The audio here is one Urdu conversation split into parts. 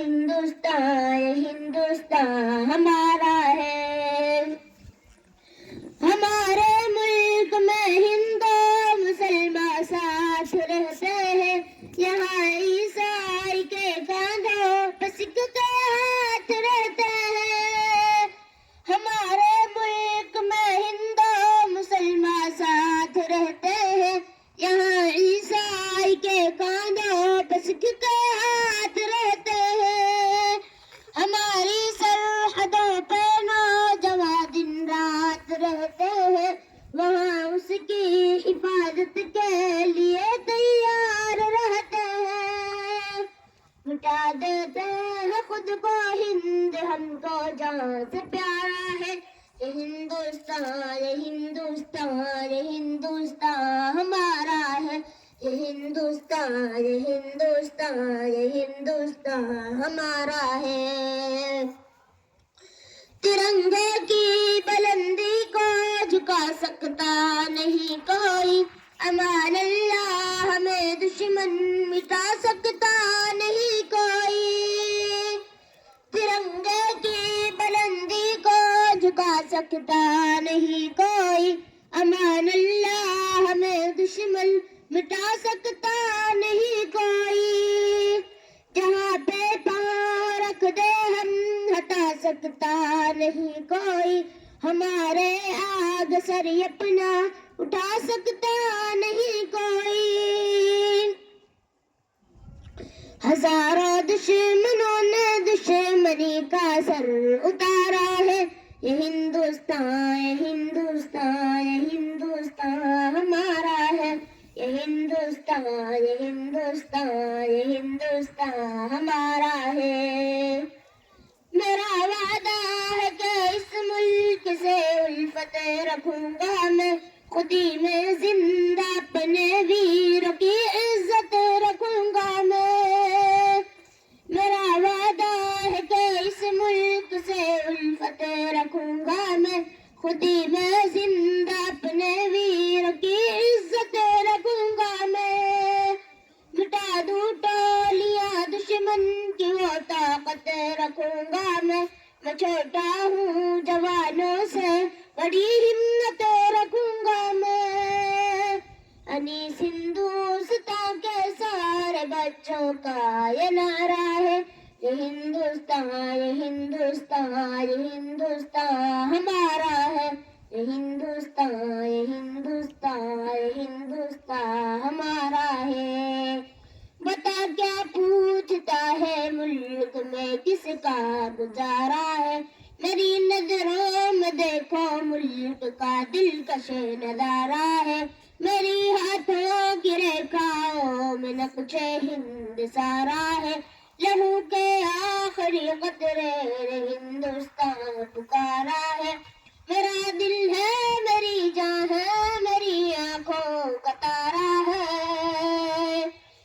ہندوستان، یہ ہندوستان ہمارا ہے۔ ہمارے ملک میں ہندو مسلمان ساتھ رہتے ہیں، یہاں عیسائی کے کاندھوں پہ سکھ کے ہاتھ رہتے ہیں۔ ہمارے ملک میں ہندو مسلمان ساتھ رہتے ہیں، یہاں عیسائی کے کاندھوں پہ سکھ کے ہاتھ رہتے ہیں۔ ہماری سرحدوں پہ نوجوان دن رات رہتے ہیں، وہاں اس کی حفاظت کے لیے تیار رہتے ہیں۔ مٹا دیتے ہیں خود کو ہند، ہم کو جان سے پیارا ہے۔ یہ ہندوستان، یہ ہندوستان، یہ ہندوستان ہمارا ہے۔ یہ ہندوستان، یہ ہندوستان، یہ ہندوستان ہمارا ہے۔ ترنگے کی بلندی کو جھکا سکتا نہیں کوئی، امان اللہ ہمیں دشمن مٹا سکتا نہیں کوئی۔ ترنگے کی بلندی کو جھکا سکتا نہیں کوئی، امان اللہ ہمیں دشمن مٹا سکتا نہیں کوئی۔ جہاں پہ پاؤں رکھ دے ہم ہٹا سکتا نہیں کوئی، ہمارے آگ سر اپنا اٹھا سکتا نہیں کوئی۔ ہزاروں دشمنوں نے دشمنی کا سر اتارا ہے۔ یہ ہندوستان، یہ ہندوستان، یہ ہندوستان ہمارا ہے۔ یہ ہندوستان، یہ ہندوستان، یہ ہندوستان ہمارا ہے۔ میرا وعدہ ہے کہ اس ملک سے الفت رکھوں گا میں، خودی میں زندہ اپنے ویر کی عزت رکھوں گا میں۔ میرا وعدہ ہے کہ اس ملک سے الفت رکھوں گا میں، خودی میں زندہ اپنے ویر کی عزت رکھوں گا میں۔ مٹا دوں ٹولیاں دشمن کی وہ طاقت رکھوں گا میں چھوٹا ہوں جوانوں سے بڑی ہمت رکھوں گا میں۔ انیس ہندوستان کے سارے بچوں کا یہ نعرہ ہے۔ یہ ہندوستان، یہ ہندوستان، یہ ہندوستان ہمارا ہے۔ یہ ہندوستان، یہ ہندوستان، یہ ہندوستان ہمارا ہے۔ بتا کیا پوچھتا ہے ملک میں کس کا گزارا ہے، میری نظروں میں دیکھو ملک کا دلکش نظارہ ہے۔ میری ہاتھوں کی ریکھاؤں میں نقش ہند سارا ہے، لہو کے آخری قطرے ہندوستان پکارا ہے۔ میرا دل ہے، میری جان ہے، میری آنکھوں کا تارا ہے۔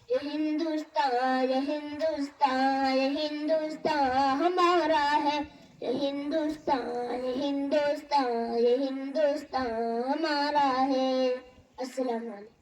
یہ ہندوستان، یہ ہندوستان، یہ ہندوستان ہمارا ہے۔ یہ ہندوستان، یہ ہندوستان، یہ ہندوستان ہمارا ہے۔ السلام علیکم۔